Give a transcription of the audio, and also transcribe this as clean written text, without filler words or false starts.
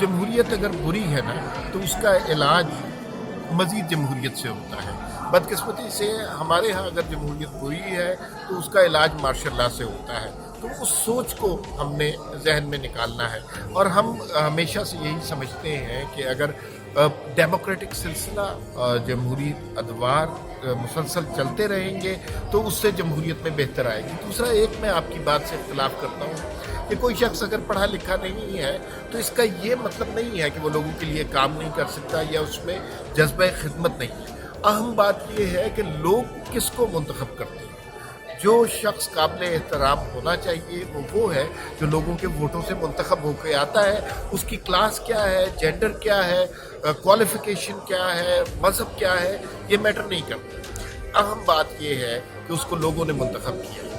जमहूरियत अगर बुरी है ना तो उसका इलाज मज़ीद जमहूरियत से होता है। बदकिस्मती से हमारे यहाँ अगर जमहूरियत बुरी है तो उसका इलाज मार्शल लॉ से होता है। तो उस सोच को हमने जहन में निकालना है, और हम हमेशा से यही समझते हैं कि अगर डेमोक्रेटिक सिलसिला जमहूरी अदवार मुसलसल चलते रहेंगे तो उससे जमहूरियत में बेहतर आएगी। दूसरा, एक मैं आपकी बात से इख्तलाफ करता हूँ कि कोई शख्स अगर पढ़ा लिखा नहीं है तो इसका ये मतलब नहीं है कि वो लोगों के लिए काम नहीं कर सकता या उसमें जज्बा खिदमत नहीं है। अहम बात ये है कि लोग किसको मुंतखब करते हैं। जो शख्स काबिल एहतराम होना चाहिए वो है जो लोगों के वोटों से मुंतखब होकर आता है। उसकी क्लास क्या है, जेंडर क्या है, क्वालिफिकेशन क्या है, मज़हब क्या है, ये मैटर नहीं करता। अहम बात ये है कि उसको लोगों ने मुंतखब किया।